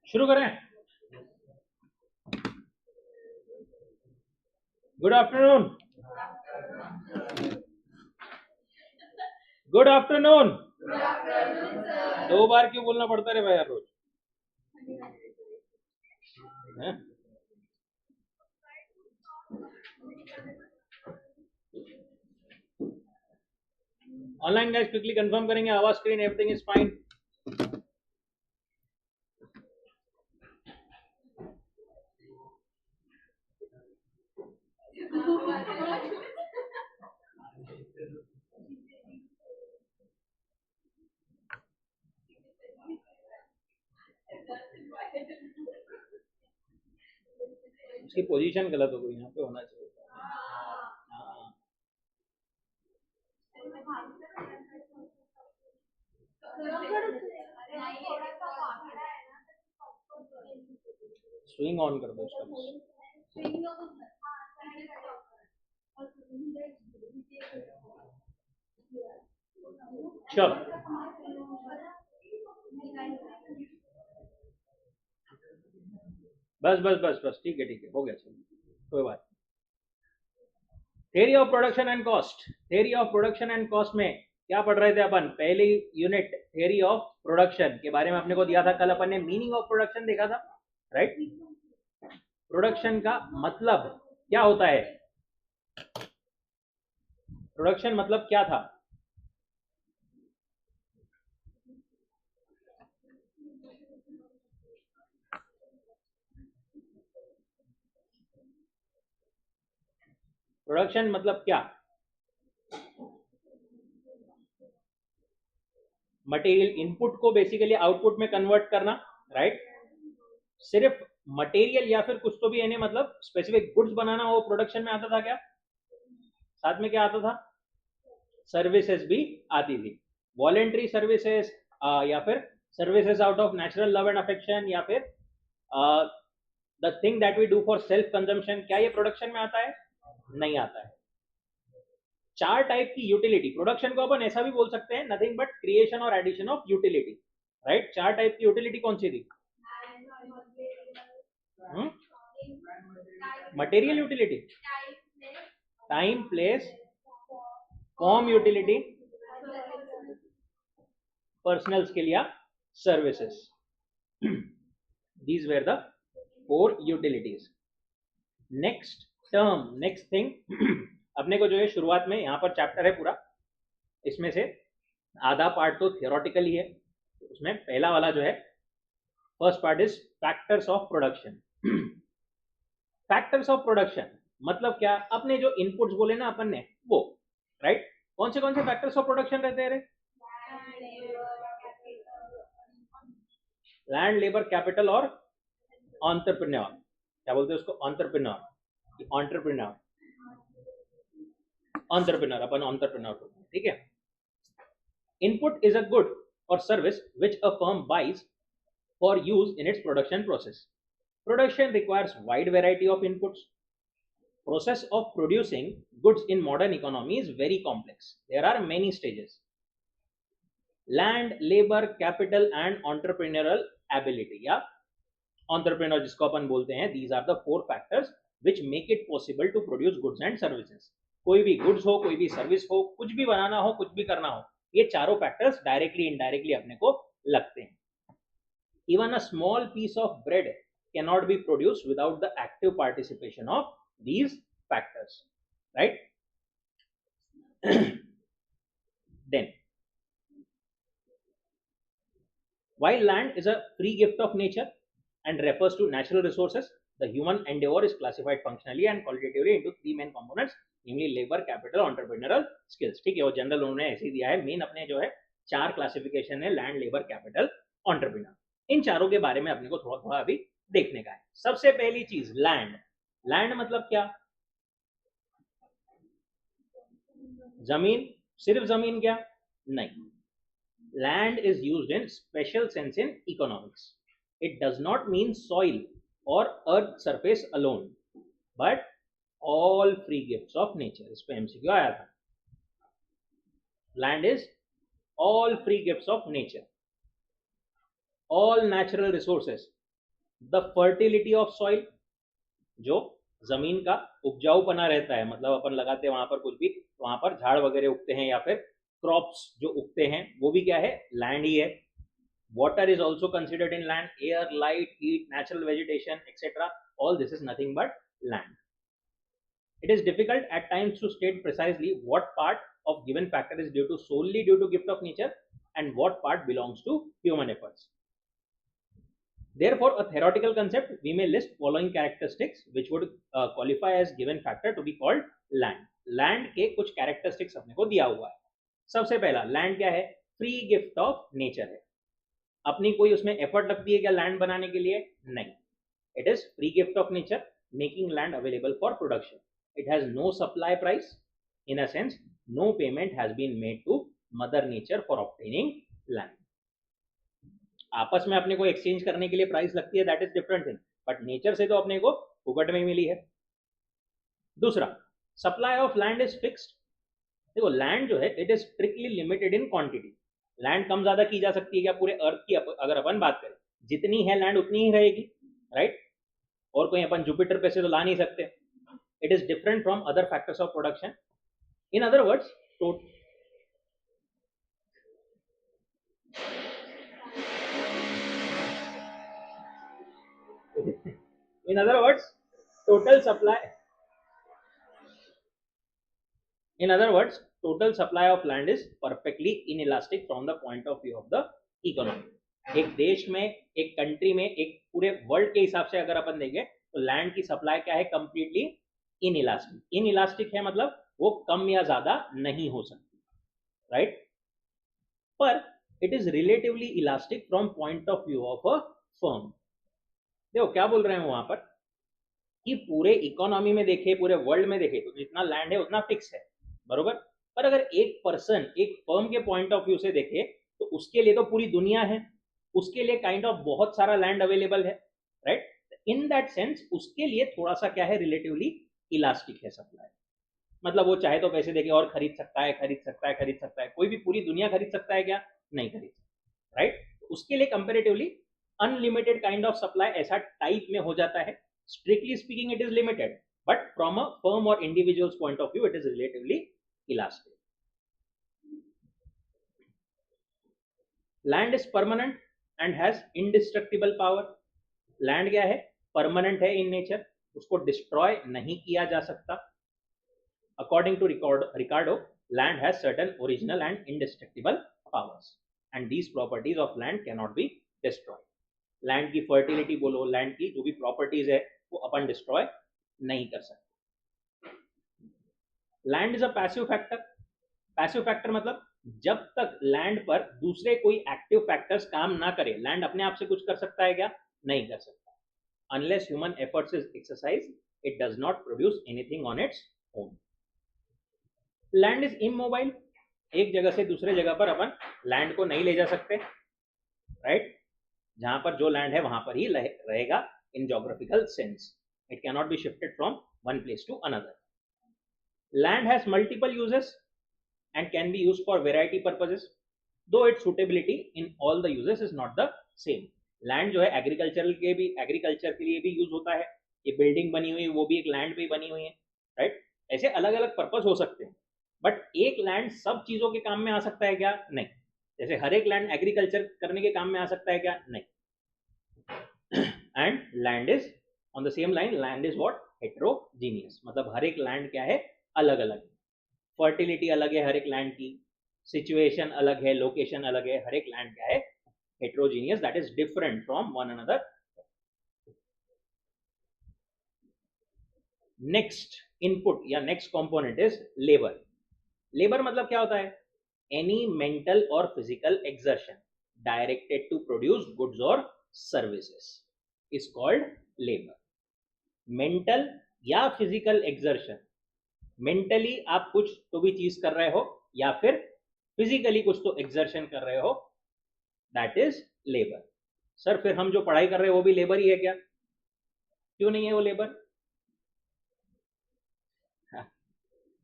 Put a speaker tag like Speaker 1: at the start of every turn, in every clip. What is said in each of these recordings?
Speaker 1: शुरू करें। Good afternoon. Good afternoon. दो बार क्यों बोलना पड़ता है भाई यार रोज? ऑनलाइन गाइस क्विकली कंफर्म करेंगे आवाज स्क्रीन एवरीथिंग इज फाइन। उसकी पोजीशन गलत हो गई, यहाँ पे होना चाहिए। स्विंग ऑन कर दो उसका। चलो बस बस बस बस ठीक है हो गया, चलो कोई बात। Theory of production and cost. Theory of production and cost में क्या पढ़ रहे थे अपन? पहली यूनिट थ्योरी ऑफ प्रोडक्शन के बारे में अपने को दिया था कल। अपन ने मीनिंग ऑफ प्रोडक्शन देखा था, राइट? प्रोडक्शन का मतलब क्या होता है? प्रोडक्शन मतलब क्या था? प्रोडक्शन मतलब क्या? मटेरियल इनपुट को बेसिकली आउटपुट में कन्वर्ट करना, राइट? सिर्फ मटेरियल या फिर कुछ तो भी यानी मतलब स्पेसिफिक गुड्स बनाना हो प्रोडक्शन में आता था क्या? साथ में क्या आता था? सर्विसेज भी आती थी। वॉलेंट्री सर्विसेज या फिर services out of natural love and affection, या फिर the thing that we do for self consumption, क्या ये प्रोडक्शन में आता है? नहीं आता है। चार टाइप की यूटिलिटी, प्रोडक्शन को अपन ऐसा भी बोल सकते हैं, नथिंग बट क्रिएशन और एडिशन ऑफ यूटिलिटी, राइट? चार टाइप की यूटिलिटी कौन सी थी? Material utility, time place, form utility, personal skill या services. These were the four utilities. Next term, next thing अपने को जो है शुरुआत में यहाँ पर चैप्टर है पूरा, इसमें से आधा पार्ट तो थियोरेटिकल ही है। उसमें पहला वाला जो है first part is factors of production. Factors of production मतलब क्या? अपने जो इनपुट्स बोले ना अपन ने वो, राइट? कौन से फैक्टर्स ऑफ प्रोडक्शन रहते हैं? लैंड, लेबर, कैपिटल और एंटरप्रेन्योर। क्या बोलते हैं उसको? एंटरप्रेन्योर, एंटरप्रेन्योर, एंटरप्रेन्योर, अपन एंटरप्रेन्योर, ठीक है? Input is a good or service which a firm buys for use in its production process. Production requires wide variety of inputs. Process of producing goods in modern economy is very complex. There are many stages. Land, labor, capital and entrepreneurial ability या entrepreneur जिसको अपन बोलते हैं, these are the four factors which make it possible to produce goods and services. कोई भी goods हो, कोई भी service हो, कुछ भी बनाना हो, कुछ भी करना हो, ये चारों फैक्टर्स डायरेक्टली इनडायरेक्टली अपने को लगते हैं। Even a small piece of bread can not be produce without the active participation of these factors, right? Then while land is a free gift of nature and refers to natural resources, the human endeavor is classified functionally and qualitatively into three main components, namely labor, capital, entrepreneurial skills. ठीक है, वो general उन्होंने ऐसे ही दिया है। Main अपने जो है चार क्लासिफिकेशन है, लैंड, लेबर, कैपिटल, एंटरप्रेन्योर। इन चारों के बारे में अपने को थोड़ा थोड़ा अभी देखने का है। सबसे पहली चीज लैंड। लैंड मतलब क्या? जमीन। सिर्फ जमीन क्या? नहीं। Land is used in special sense in economics. It does not mean soil or earth surface alone, but all free gifts of nature. इस पे MCQ आया था। Land is all free gifts of nature. All natural resources, the fertility of soil, जो जमीन का उपजाऊपना रहता है, मतलब अपन लगाते हैं वहां पर कुछ भी, वहां पर झाड़ वगैरह उगते हैं या फिर क्रॉप्स जो उगते हैं, वो भी क्या है, लैंड ही है. Water is also considered in land, air, light, heat, natural vegetation etcetera, all this is nothing but land. It is difficult at times to state precisely what part of given factor is solely due to gift of nature and what part belongs to human efforts. Therefore, a theoretical concept, we may list following characteristics which would qualify as given factor to be called land. Land के कुछ characteristics अपने को दिया हुआ है. सबसे पहला, land क्या है? Free gift of nature है. अपनी कोई उसमें effort लगती है क्या land बनाने के लिए? नहीं. It is free gift of nature, making land available for production. It has no supply price. In a sense, no payment has been made to Mother Nature for obtaining land. आपस में अपने को exchange करने के लिए price लगती है, that is different thing, but nature से तो अपने को फुकट में मिली है. दूसरा, supply of land is fixed. देखो, लैंड जो है it is strictly limited in quantity. Land कम ज्यादा की जा सकती है क्या? पूरे अर्थ की अगर अपन बात करें, जितनी है लैंड उतनी ही रहेगी, राइट? और कोई अपन जुपिटर पे से तो ला नहीं सकते. It is different from other factors of production. In other words, total supply. In other words, total supply of land is perfectly inelastic from the point of view of the economy. एक देश में, एक country में, एक पूरे world के हिसाब से अगर अपन देखें तो लैंड की सप्लाई क्या है? Completely inelastic. इनइलास्टिक है मतलब वो कम या ज्यादा नहीं हो सकती, राइट? पर it is relatively elastic from point of view of a firm. देखो क्या बोल रहे हैं वहां पर कि पूरे इकोनॉमी में देखे, पूरे वर्ल्ड में देखे तो जितना लैंड है उतना फिक्स है, बरोबर. पर अगर एक पर्सन, एक फर्म के पॉइंट ऑफ व्यू से देखे तो उसके लिए तो पूरी दुनिया है, उसके लिए काइंड ऑफ बहुत सारा लैंड अवेलेबल है, राइट? इन दैट सेंस उसके लिए थोड़ा सा क्या है, रिलेटिवली इलास्टिक है सप्लाई. मतलब वो चाहे तो पैसे देके और खरीद सकता है, खरीद सकता है, खरीद सकता है. कोई भी पूरी दुनिया खरीद सकता है क्या? नहीं खरीद सकता, राइट? उसके लिए comparatively unlimited kind of supply ऐसा टाइप में हो जाता है. Strictly speaking it is limited, but from a firm और individuals point of view it is relatively elastic. Land is permanent and has indestructible power. Land क्या है? Permanent है in nature, उसको डिस्ट्रॉय नहीं किया जा सकता. According to Ricardo, land has certain original and indestructible powers, and these properties of land cannot be destroyed. Land की fertility बोलो, land की जो भी properties है वो अपन destroy नहीं कर सकते. Land is a passive factor. Passive factor मतलब जब तक land पर दूसरे कोई active factors काम ना करे, land अपने आप से कुछ कर सकता है क्या? नहीं कर सकता. Unless human efforts is exercised, it does not produce anything on its own. Land is immobile. एक जगह से दूसरे जगह पर अपन लैंड को नहीं ले जा सकते, राइट? जहां पर जो लैंड है वहां पर ही रहेगा in geographical sense. It can not be shifted from one place to another. Land has multiple uses and can be used for variety purposes, though its suitability in all the uses is not the same. Land जो है agriculture के लिए भी use होता है. ये building बनी हुई वो भी एक लैंड पे बनी हुई है, राइट? ऐसे अलग अलग पर्पस हो सकते हैं, बट एक लैंड सब चीजों के काम में आ सकता है क्या? नहीं. जैसे हर एक लैंड एग्रीकल्चर करने के काम में आ सकता है क्या? नहीं. And land is on the same line, land is what? Heterogeneous. मतलब हर एक लैंड क्या है? अलग अलग. फर्टिलिटी अलग है हर एक लैंड की, सिचुएशन अलग है, लोकेशन अलग है. हर एक लैंड क्या है? Heterogeneous, that is different from one another. Next input या next component is labour. Labour मतलब क्या होता है? एनी मेंटल और physical exertion directed to produce goods और services is called labour. Mental या फिजिकल एक्सर्शन, मेंटली आप कुछ तो भी चीज कर रहे हो या फिर फिजिकली कुछ तो एक्सर्शन कर रहे हो, दैट इज लेबर. सर फिर हम जो पढ़ाई कर रहे हैं वो भी लेबर ही है क्या? क्यों नहीं है वो लेबर?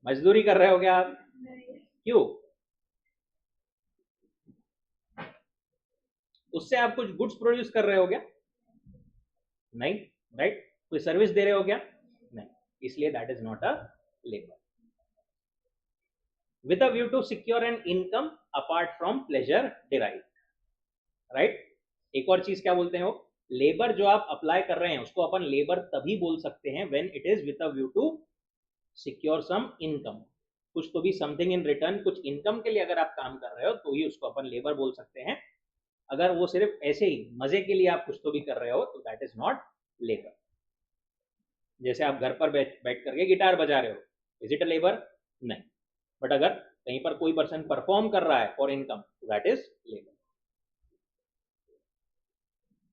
Speaker 1: मजदूरी कर रहे हो क्या आप? क्यों? उससे आप कुछ गुड्स प्रोड्यूस कर रहे हो क्या? नहीं, राइट? कोई सर्विस दे रहे हो क्या? नहीं, इसलिए that is not a labour. With a view to secure an income apart from pleasure derived, right? एक और चीज क्या बोलते हैं वो, लेबर जो आप अप्लाई कर रहे हैं उसको अपन लेबर तभी बोल सकते हैं when it is with a view to secure some income. कुछ तो भी समथिंग इन रिटर्न, कुछ इनकम के लिए अगर आप काम कर रहे हो तो ही उसको अपन लेबर बोल सकते हैं. अगर वो सिर्फ ऐसे ही मजे के लिए आप कुछ तो भी कर रहे हो तो दैट इज नॉट लेबर. जैसे आप घर पर बैठ करके गिटार बजा रहे हो, इज इट अ लेबर? नहीं. बट अगर कहीं पर कोई पर्सन परफॉर्म कर रहा है for income, that is labour.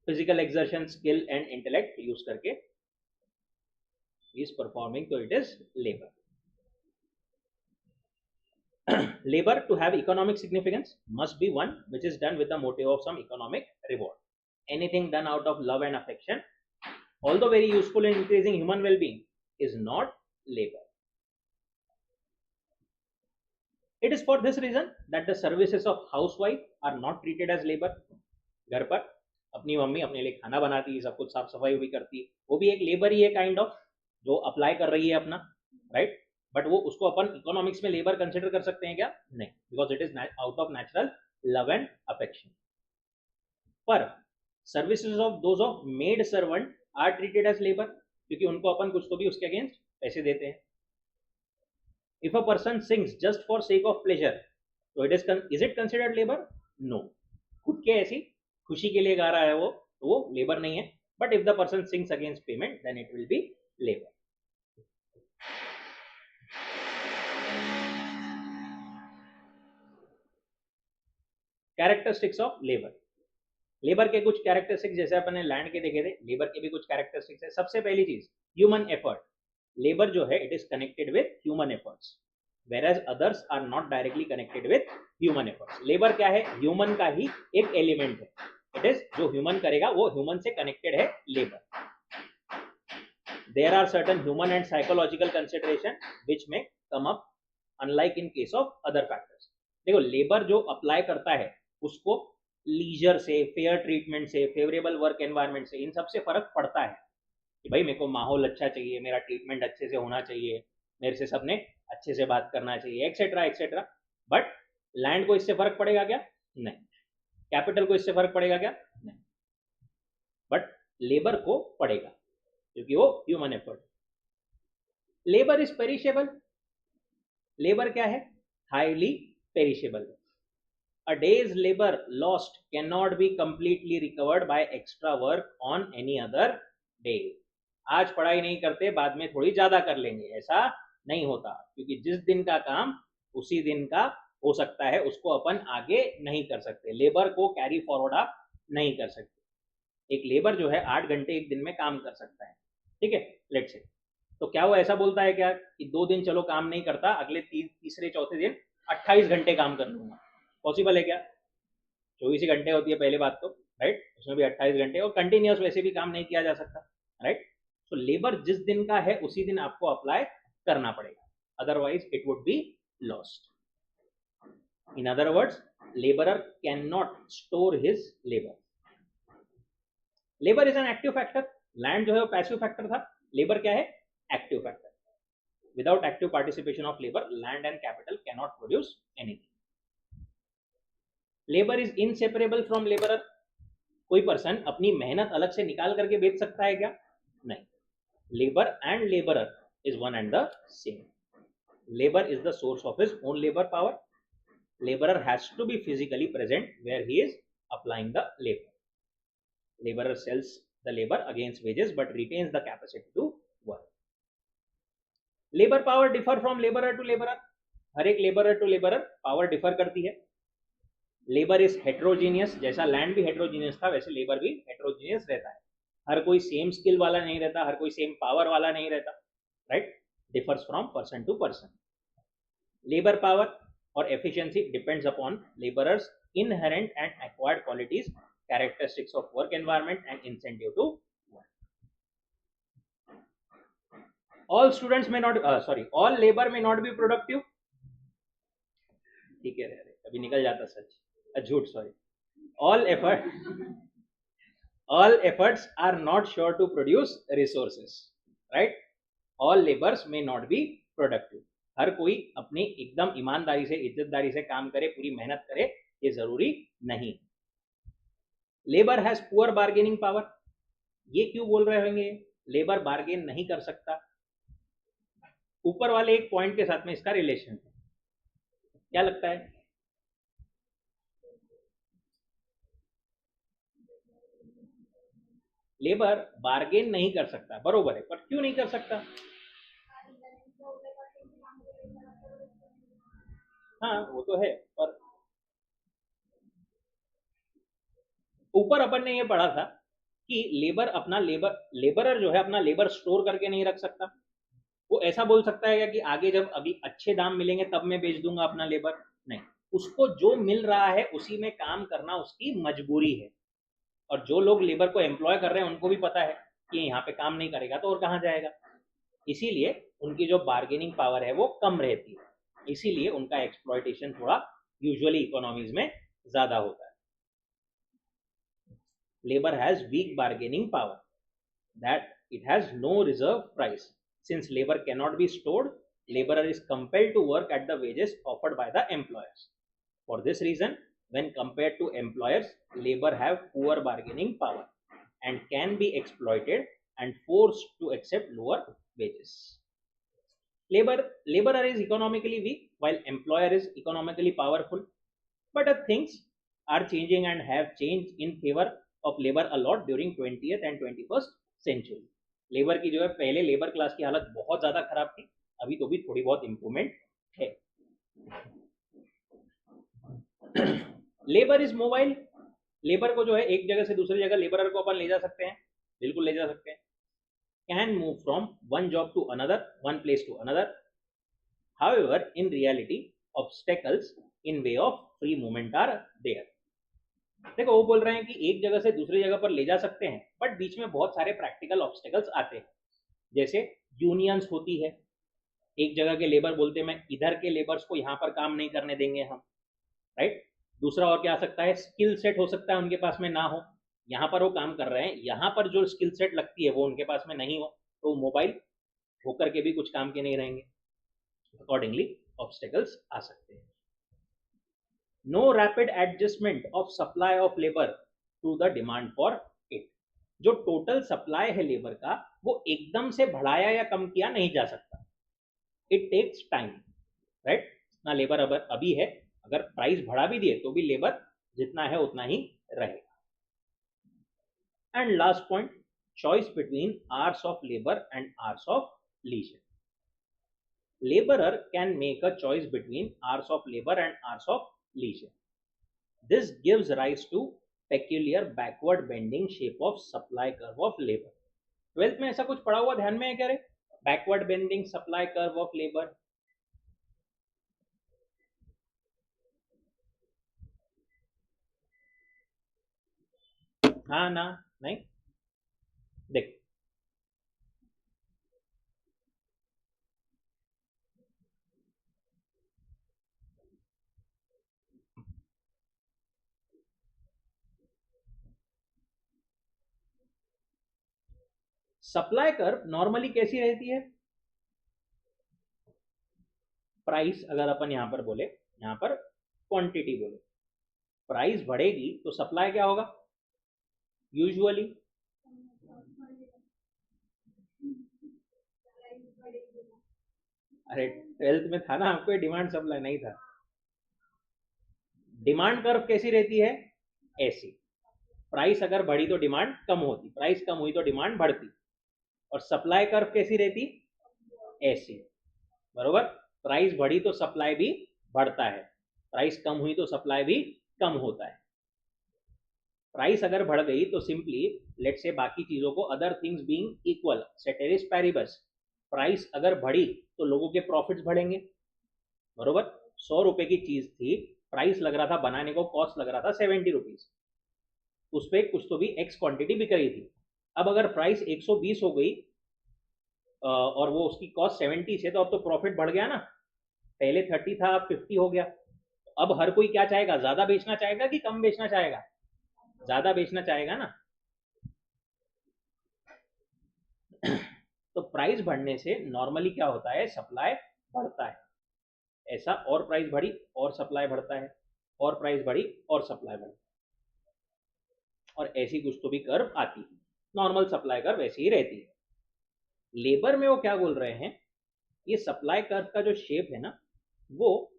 Speaker 1: Physical exertion, skill and intellect use करके इज परफॉर्मिंग, तो it is labour. Labor to have economic significance must be one which is done with the motive of some economic reward. Anything done out of love and affection, although very useful in increasing human well-being, is not labor. It is for this reason that the services of housewife are not treated as labor. घर पर अपनी mummy अपने लिए खाना बनाती है, सब कुछ साफ सफाई भी करती है, वो भी एक लेबर ही है काइंड ऑफ, जो अप्लाई कर रही है अपना, राइट? बट वो उसको अपन इकोनॉमिक्स में लेबर कंसिडर कर सकते हैं क्या? नहीं, because it is out of natural love and affection. पर services of those of maid servant are treated as labour, क्योंकि उनको अपन कुछ तो भी उसके अगेंस्ट पैसे देते हैं. If a person sings just for sake of pleasure, तो is it considered labour? No. खुद के ऐसी खुशी के लिए गा रहा है वो, तो वो लेबर नहीं है. But if the person sings against payment, then it will be labour. Characteristics of labour. Labour के कुछ कैरेक्टरिस्टिक्स जैसे अपन ने लैंड के देखे थे, लेबर के भी कुछ कैरेक्टरिस्टिक्स है. सबसे पहली चीज, ह्यूमन एफर्ट. लेबर जो है it is connected with human efforts, whereas others are not directly connected with human efforts. Labour क्या है? ह्यूमन का ही एक एलिमेंट है. इट इज जो ह्यूमन करेगा वो ह्यूमन से कनेक्टेड है labour. There are certain human and psychological consideration which may come up unlike in case of other factors. देखो, लेबर जो अप्लाई करता है उसको लीजर से, फेयर ट्रीटमेंट से, फेवरेबल वर्क एनवायरनमेंट से, इन सबसे फर्क पड़ता है कि भाई मेरे को माहौल अच्छा चाहिए, मेरा ट्रीटमेंट अच्छे से होना चाहिए, मेरे से सबने अच्छे से बात करना चाहिए, एक्सेट्रा एक्सेट्रा. बट लैंड को इससे फर्क पड़ेगा क्या? नहीं. कैपिटल को इससे फर्क पड़ेगा क्या? नहीं. बट लेबर को पड़ेगा, क्योंकि वो human effort. Labour is perishable. Labour क्या है? Highly perishable. A day's labor lost cannot be completely recovered by extra work on any other day. आज पढ़ाई नहीं करते, बाद में थोड़ी ज्यादा कर लेंगे, ऐसा नहीं होता. क्योंकि जिस दिन का काम उसी दिन का हो सकता है, उसको अपन आगे नहीं कर सकते. लेबर को कैरी फॉरवर्ड आप नहीं कर सकते. एक लेबर जो है 8 घंटे एक दिन में काम कर सकता है, ठीक है, लेट्स से. तो क्या वो ऐसा बोलता है क्या कि 2 दिन चलो काम नहीं करता, अगले तीसरे चौथे दिन 28 घंटे काम कर लूंगा? पॉसिबल है क्या? 24 ही घंटे होती है पहले बात तो, राइट? उसमें भी 28 घंटे, और कंटिन्यूस वैसे भी काम नहीं किया जा सकता, राइट? तो लेबर जिस दिन का है उसी दिन आपको अप्लाई करना पड़ेगा, otherwise it would be lost. In other words, labourer can not store his labour. Labour is an active factor. Land जो है वो पैसिव फैक्टर था, लेबर क्या है? Active factor. Without active participation of labour, land and capital cannot produce anything. Labour is inseparable from labourer. कोई person अपनी मेहनत अलग से निकाल करके बेच सकता है क्या? नहीं. Labour and labourer is one and the same. Labour is the source of his own labour power. Labourer has to be physically present where he is applying the labour. Labourer sells the labour against wages but retains the capacity to work. Labour power differ from labourer to labourer. हर एक labourer to labourer power differ करती है. Labour is heterogeneous. जैसा land भी heterogeneous था, वैसे labour भी heterogeneous रहता है. हर कोई सेम स्किल वाला नहीं रहता, हर कोई सेम पावर वाला नहीं रहता, right? Differs from person to person. Labour power और efficiency depends upon labourers inherent and acquired qualities, characteristics of work environment and incentive to work. All students में नॉट ऑल लेबर में not be productive. ठीक है, अभी निकल जाता सच, झूठ, sorry. all effort all efforts are not sure to produce resources, right? All labors may not be productive. हर कोई अपनी एकदम ईमानदारी से इज्जतदारी से काम करे, पूरी मेहनत करे, ये जरूरी नहीं. Labour has poor bargaining power. ये क्यों बोल रहे होंगे लेबर बार्गेन नहीं कर सकता? ऊपर वाले एक पॉइंट के साथ में इसका रिलेशन है. क्या लगता है? लेबर बार्गेन नहीं कर सकता, बरोबर है, पर क्यों नहीं कर सकता? हाँ वो तो है, पर ऊपर अपन ने ये पढ़ा था कि लेबरर जो है अपना लेबर स्टोर करके नहीं रख सकता. वो ऐसा बोल सकता है कि आगे जब अभी अच्छे दाम मिलेंगे तब मैं बेच दूंगा अपना लेबर. नहीं, उसको जो मिल रहा है उसी में काम करना उसकी मजबूरी है. और जो लोग लेबर को एम्प्लॉय कर रहे हैं उनको भी पता है कि यहाँ पे काम नहीं करेगा तो और कहाँ जाएगा. इसीलिए उनकी जो बार्गेनिंग पावर है वो कम रहती है. इसीलिए उनका एक्सप्लॉयटेशन थोड़ा यूजुअली इकोनॉमीज में ज्यादा होता है. Labour has weak bargaining power, that it has no reserve price. Since labor cannot be stored, laborer is compelled to work at the wages offered by the employers. For this reason, when compared to employers, labor have poor bargaining power and can be exploited and forced to accept lower wages. Laborer is economically weak while employer is economically powerful. But things are changing and have changed in favor of labor a lot during 20th and 21st century. Labour की जो है पहले labour class की हालत बहुत ज्यादा खराब थी, अभी तो भी थोड़ी बहुत इंप्रूवमेंट है. Labour is mobile. लेबर को जो है एक जगह से दूसरी जगह लेबरर को अपन ले जा सकते हैं, बिल्कुल ले जा सकते हैं. Can move from one job to another, one place to another. However in reality obstacles in way of free movement are there. देखो वो बोल रहे हैं कि एक जगह से दूसरी जगह पर ले जा सकते हैं, बट बीच में बहुत सारे प्रैक्टिकल ऑब्स्टेकल्स आते हैं. जैसे यूनियंस होती है. एक जगह के लेबर बोलते हैं मैं इधर के लेबर्स को यहाँ पर काम नहीं करने देंगे हम, राइट. दूसरा और क्या आ सकता है, स्किल सेट हो सकता है उनके पास में ना हो. यहाँ पर वो काम कर रहे हैं, यहाँ पर जो स्किल सेट लगती है वो उनके पास में नहीं हो, तो मोबाइल होकर के भी कुछ काम के नहीं रहेंगे. अकॉर्डिंगली ऑब्स्टेकल्स आ सकते हैं. No rapid adjustment of supply of labor to the demand for it. जो टोटल सप्लाई है लेबर का वो एकदम से बढ़ाया या कम किया नहीं जा सकता. It takes time, right. ना लेबर अभी है, अगर प्राइस बढ़ा भी दिए तो भी लेबर जितना है उतना ही रहेगा. And last point, choice between hours of labour and hours of leisure. Laborer can make a choice between hours of labor and hours of leisure. This gives rise to peculiar backward bending shape of supply curve of labor. 12th में ऐसा कुछ पढ़ा हुआ ध्यान में है क्या रे? Backward bending supply curve of labour. हाँ ना, नहीं. देख सप्लाई कर्व नॉर्मली कैसी रहती है? प्राइस अगर अपन यहां पर बोले, यहां पर क्वांटिटी बोले, प्राइस बढ़ेगी तो सप्लाई क्या होगा यूजुअली? अरे 12th में था ना आपको, डिमांड सप्लाई नहीं था. डिमांड कर्व कैसी रहती है? ऐसी. प्राइस अगर बढ़ी तो डिमांड कम होती, प्राइस कम हुई तो डिमांड बढ़ती. और सप्लाई कर्व कैसी रहती? ऐसी. बरोबर. प्राइस बढ़ी तो सप्लाई भी बढ़ता है, प्राइस कम हुई तो सप्लाई भी कम होता है. प्राइस अगर बढ़ गई तो सिंपली लेट से बाकी चीजों को, other things being equal, ceteris paribus, price अगर बढ़ी तो लोगों के प्रॉफिट्स बढ़ेंगे. बरोबर. 100 रुपए की चीज थी, प्राइस लग रहा था बनाने को, कॉस्ट लग रहा था 70 रुपीज, उस पर कुछ तो भी एक्स क्वांटिटी बिक रही थी. अब अगर प्राइस 120 हो गई और वो उसकी कॉस्ट 70 से, तो अब तो प्रॉफिट बढ़ गया ना. पहले 30 था अब 50 हो गया. अब हर कोई क्या चाहेगा, ज्यादा बेचना चाहेगा कि कम बेचना चाहेगा? ज्यादा बेचना चाहेगा ना। तो प्राइस बढ़ने से नॉर्मली क्या होता है, सप्लाई बढ़ता है। ऐसा और प्राइस बढ़ी और सप्लाई बढ़ता है, और प्राइस बढ़ी और सप्लाई बढ़ता है, और ऐसी कुछ तो भी कर्व आती है। नॉर्मल सप्लाई कर्व ऐसी ही रहती है। लेबर में वो क्या बोल रहे हैं, ये सप्लाई कर्व का जो शेप है ना, वो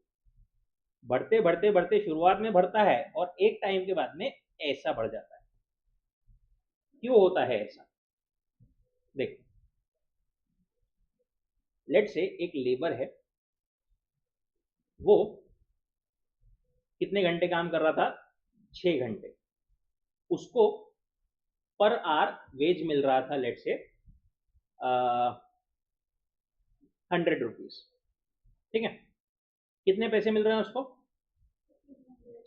Speaker 1: बढ़ते बढ़ते बढ़ते शुरुआत में बढ़ता है और एक टाइम के बाद में ऐसा बढ़ जाता है। क्यों होता है ऐसा, देखो। लेट से एक लेबर है, वो कितने घंटे काम कर रहा था, 6 घंटे। उसको पर आवर वेज मिल रहा था लेट से 100 रुपीज, ठीक है। कितने पैसे मिल रहे हैं उसको,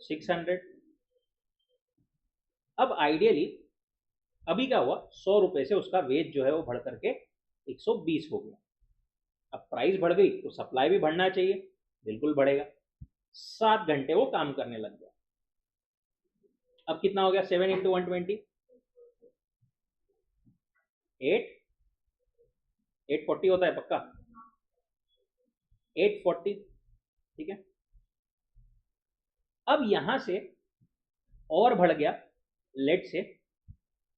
Speaker 1: 600। अब आइडियली अभी क्या हुआ, 100 रुपए से उसका वेज जो है वो बढ़ करके 120 हो गया। अब प्राइस बढ़ गई तो सप्लाई भी बढ़ना चाहिए, बिल्कुल बढ़ेगा। 7 घंटे वो काम करने लग गया। अब कितना हो गया, 7 × 120, 840 होता है पक्का, 840, ठीक है। अब यहां से और बढ़ गया, लेट से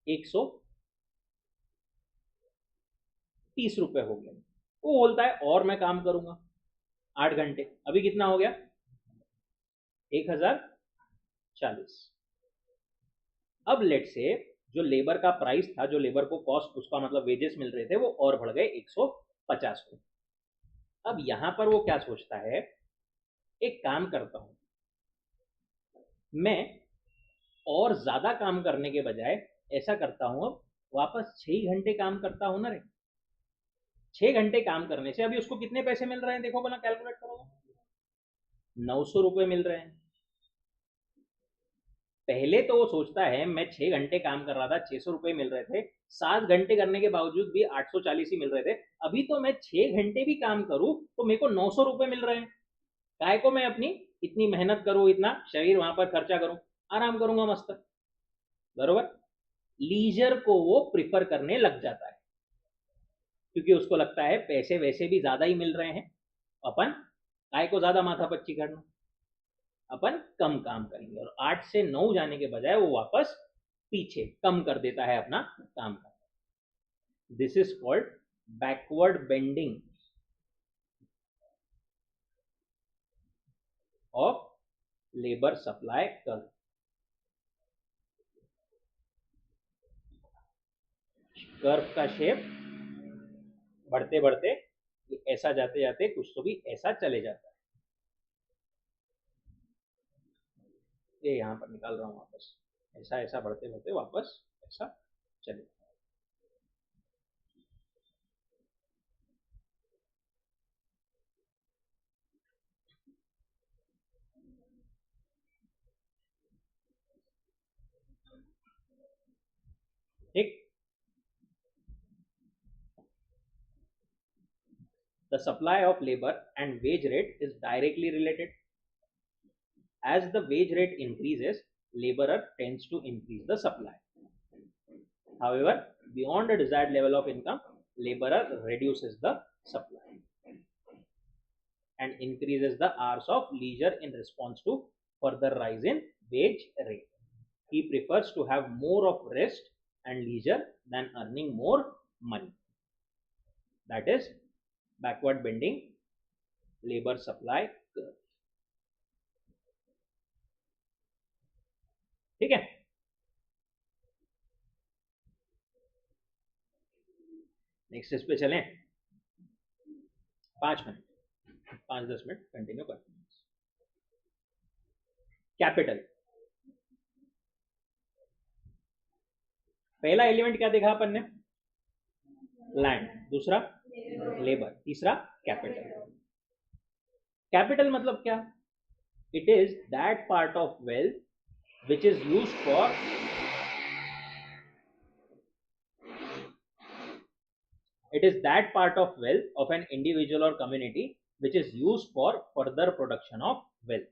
Speaker 1: 130 रुपए हो गया। वो बोलता है और मैं काम करूंगा 8 घंटे। अभी कितना हो गया, 1040। अब लेट से जो लेबर का प्राइस था, जो लेबर को कॉस्ट, उसका मतलब वेजेस मिल रहे थे, वो और बढ़ गए 150 को। अब यहां पर वो क्या सोचता है, एक काम करता हूं मैं, और ज्यादा काम करने के बजाय ऐसा करता हूं, अब वापस 6 घंटे काम करता हूं ना रे। 6 घंटे काम करने से अभी उसको कितने पैसे मिल रहे हैं, देखो भला, कैलकुलेट करो। 900 रुपए मिल रहे हैं। पहले तो वो सोचता है मैं 6 घंटे काम कर रहा था, 600 रुपए मिल रहे थे, 7 घंटे करने के बावजूद भी 840 ही मिल रहे थे। अभी तो मैं 6 घंटे भी काम करूं तो मेरे को 900 रुपए मिल रहे हैं। काय को मैं अपनी इतनी मेहनत करूं, इतना शरीर वहां पर खर्चा करूं, आराम करूंगा मस्त, बरोबर। लीजर को वो प्रिफर करने लग जाता है, क्योंकि उसको लगता है पैसे वैसे भी ज्यादा ही मिल रहे हैं, अपन काय को ज्यादा माथापच्ची करना, अपन कम काम करेंगे। और 8 से 9 जाने के बजाय वो वापस पीछे कम कर देता है अपना काम का। This is called backward bending of labour supply curve. Curve का शेप बढ़ते बढ़ते ऐसा जाते जाते कुछ तो भी ऐसा चले जाता है। ये यहां पर निकाल रहा हूं वापस, ऐसा ऐसा बढ़ते बढ़ते वापस ऐसा चले। ठीक। The supply of labor and wage rate is directly related. As the wage rate increases, laborer tends to increase the supply. However, beyond a desired level of income, laborer reduces the supply and increases the hours of leisure in response to further rise in wage rate. He prefers to have more of rest and leisure than earning more money. That is backward bending labor supply curve. ठीक है। Next इस पे चलें, 5 minute, 5-10 minute continue करते हैं। Capital, पहला element क्या देखा अपन ने, लैंड, दूसरा लेबर, तीसरा कैपिटल। कैपिटल मतलब क्या, it is that part of wealth which is use for, it is that part of wealth of an individual or community which is used for further production of wealth.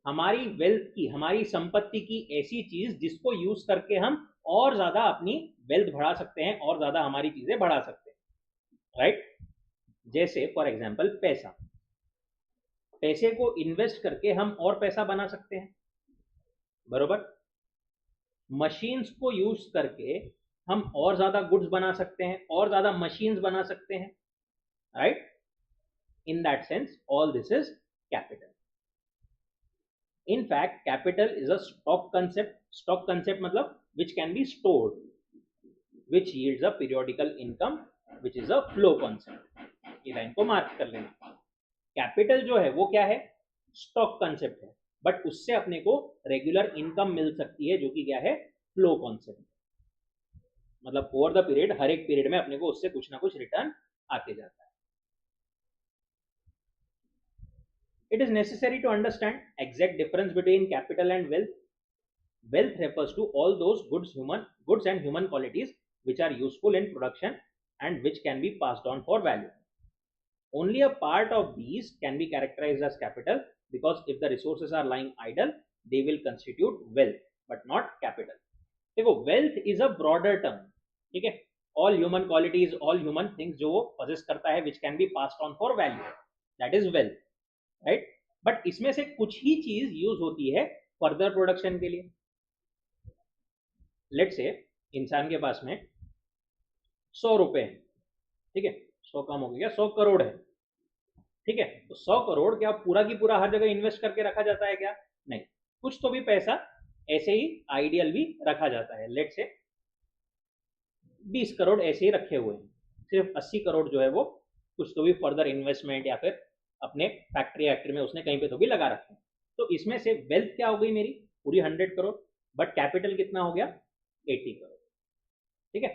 Speaker 1: हमारी wealth की, हमारी संपत्ति की ऐसी चीज जिसको यूज करके हम और ज्यादा अपनी वेल्थ बढ़ा सकते हैं, और ज्यादा हमारी चीजें बढ़ा सकते हैं, राइट। जैसे फॉर एग्जाम्पल पैसा, पैसे को इन्वेस्ट करके हम और पैसा बना सकते हैं, बरोबर। मशीन्स को यूज करके हम और ज्यादा गुड्स बना सकते हैं, और ज्यादा मशीन्स बना सकते हैं, right. In that sense all this is capital. In fact capital is a stock concept. Stock concept मतलब which can be stored, which yields a periodical income, which is a flow concept। ये line को mark कर लेना। Capital जो है वो क्या है, स्टॉक कंसेप्ट है, बट उससे अपने को रेगुलर इनकम मिल सकती है, जो कि क्या है, फ्लो कॉन्सेप्ट। मतलब ओवर द पीरियड, हर एक पीरियड में अपने को उससे कुछ ना कुछ रिटर्न आते जाता है। It is necessary to understand exact difference between capital and wealth. Wealth refers to all those goods and human qualities which are useful in production and which can be passed on for value. Only a part of these can be characterized as capital, because if the resources are lying idle, they will constitute wealth, but not capital. देखो, wealth is a broader term, ठीक है। all human qualities, all human things जो वो possess करता है, which can be passed on for value, that is wealth, right। But इसमें से कुछ ही चीज यूज होती है फर्दर प्रोडक्शन के लिए। लेट से इंसान के पास में 100 रुपए है, ठीक है, 100 कम हो गया, 100 करोड़ है, ठीक है। तो 100 करोड़ क्या पूरा की पूरा हर जगह इन्वेस्ट करके रखा जाता है क्या? नहीं, कुछ तो भी पैसा ऐसे ही आइडियल भी रखा जाता है। लेट से 20 करोड़ ऐसे ही रखे हुए हैं, सिर्फ 80 करोड़ जो है वो कुछ तो भी फर्दर इन्वेस्टमेंट या फिर अपने फैक्ट्री में उसने कहीं पे तो भी लगा रखे हैं। तो इसमें से वेल्थ क्या हो गई मेरी, पूरी 100 करोड़, बट कैपिटल कितना हो गया, 80 करोड़, ठीक है।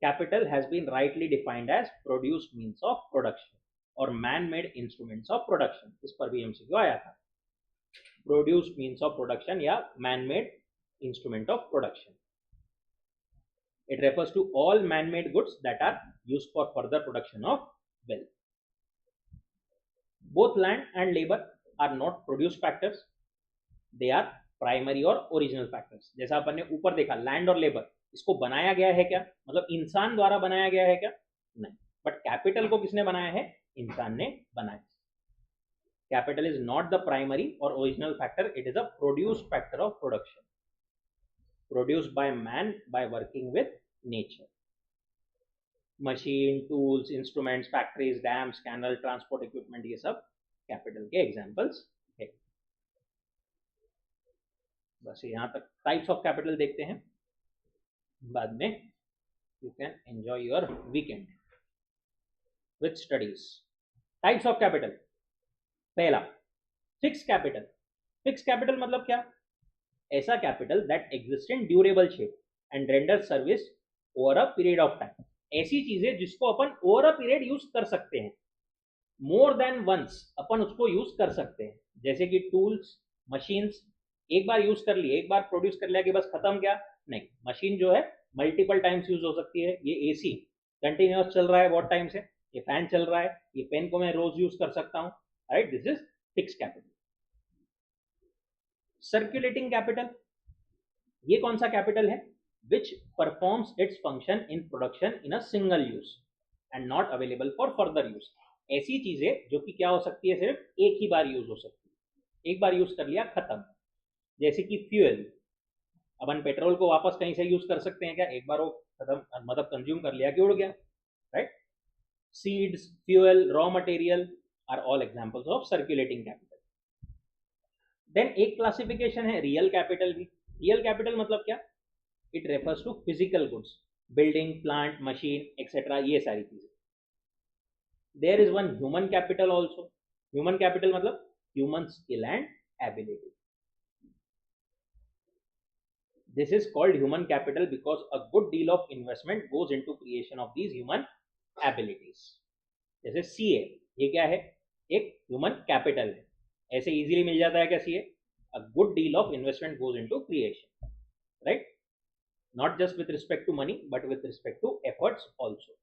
Speaker 1: Capital has been rightly defined as produced means of production और man-made instruments of production। इस पर भी MCQ आया था, produced means of production या man-made instrument of production। It refers to all man-made goods that are used for further production of wealth। Both land and labor are not produced factors, they are primary और original factors. जैसा अपन ने ऊपर देखा, land और labour, इसको बनाया गया है क्या, मतलब इंसान द्वारा बनाया गया है क्या? नहीं। बट कैपिटल को किसने बनाया है? इंसान ने बनाया। Capital is not the primary और original factor, it is a produced factor of production, produced by man by working with nature. Machine, tools, instruments, factories, dams, canal, transport equipment, ये सब कैपिटल के एग्जाम्पल्स है। बस यहां तक types of capital देखते हैं, बाद में you can enjoy your weekend with studies. Types of capital, पहला फिक्स कैपिटल। फिक्स कैपिटल मतलब क्या? ऐसा capital that exist in durable shape and render service over a period of time. ऐसी चीजें जिसको अपन ओवर अ पीरियड यूज कर सकते हैं, मोर देन वंस अपन उसको यूज कर सकते हैं। जैसे कि टूल्स, मशीन्स, एक बार यूज कर लिए, एक बार प्रोड्यूस कर लिया कि बस खत्म, क्या? नहीं, मशीन जो है मल्टीपल टाइम्स यूज हो सकती है। ये एसी कंटिन्यूस चल रहा है बहुत टाइम से, ये फैन चल रहा है, ये पेन को मैं रोज यूज कर सकता हूं, right. This is fix capital. Circulating capital, ये कौन सा कैपिटल है? विच performs its function in production in a single use and not available for further use. ऐसी चीजें जो कि क्या हो सकती है, सिर्फ एक ही बार यूज हो सकती है, एक बार यूज कर लिया खत्म। जैसे कि फ्यूल, अपन पेट्रोल को वापस कहीं से यूज कर सकते हैं क्या? एक बार वो खत्म, मतलब कंज्यूम कर लिया कि उड़ गया, right. Seeds, fuel, raw material are all examples of circulating capital. Then एक क्लासिफिकेशन है रियल कैपिटल भी। रियल कैपिटल मतलब क्या? It refers to physical goods, building, plant, machine etcetera, ये सारी चीजें। There is one human capital also. Human capital मतलब human skill and ability. This is called human capital because a good deal of investment goes into creation of these human abilities। जैसे CA, ये क्या है? एक human capital है। ऐसे easily मिल जाता है क्या CA? A good deal of investment goes into creation, right? Not just with respect to money, but with respect to efforts also।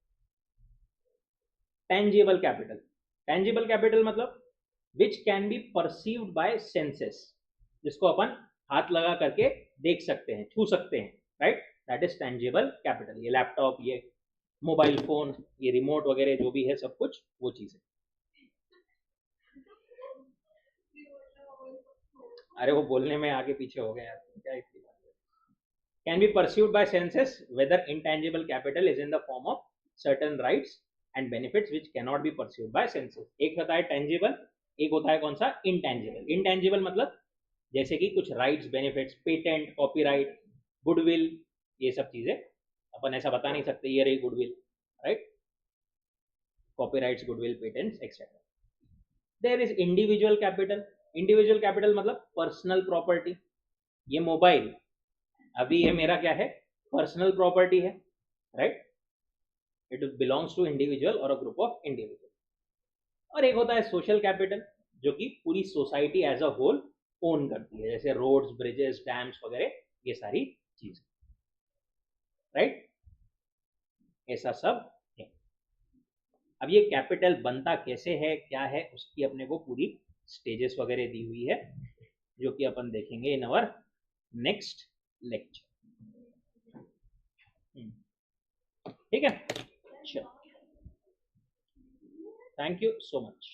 Speaker 1: Tangible capital। Tangible capital मतलब which can be perceived bye senses, जिसको अपन हाथ लगा करके देख सकते हैं, छू सकते हैं, right, that is tangible capital. ये लैपटॉप, ये मोबाइल फोन, ये रिमोट वगैरह जो भी है सब कुछ वो चीज है। अरे वो बोलने में आगे पीछे हो गया क्या इसकी बात। Can be pursued by senses whether intangible capital is in the form of certain rights and benefits which can not be pursued by senses. एक होता है टेंजिबल, एक होता है कौन सा, इंटेंजिबल। इंटेंजिबल मतलब जैसे कि कुछ rights, benefits, patent, copyright, goodwill, ये सब चीजें अपन ऐसा बता नहीं सकते ये रही goodwill, right, copyrights, goodwill, patents etcetera. There is individual capital. Individual capital मतलब पर्सनल प्रॉपर्टी। ये मोबाइल अभी ये मेरा क्या है, पर्सनल प्रॉपर्टी है, right, it belongs to individual or a group of individual. और एक होता है सोशल कैपिटल, जो कि पूरी society as a whole own करती है, जैसे रोड्स, ब्रिजेस, डैम्स वगैरह, ये सारी चीज, राइट, ऐसा सब है। अब ये कैपिटल बनता कैसे है, क्या है, उसकी अपने को पूरी स्टेजेस वगैरह दी हुई है, जो कि अपन देखेंगे इन अवर नेक्स्ट लेक्चर। ठीक है, चलो, थैंक यू सो मच।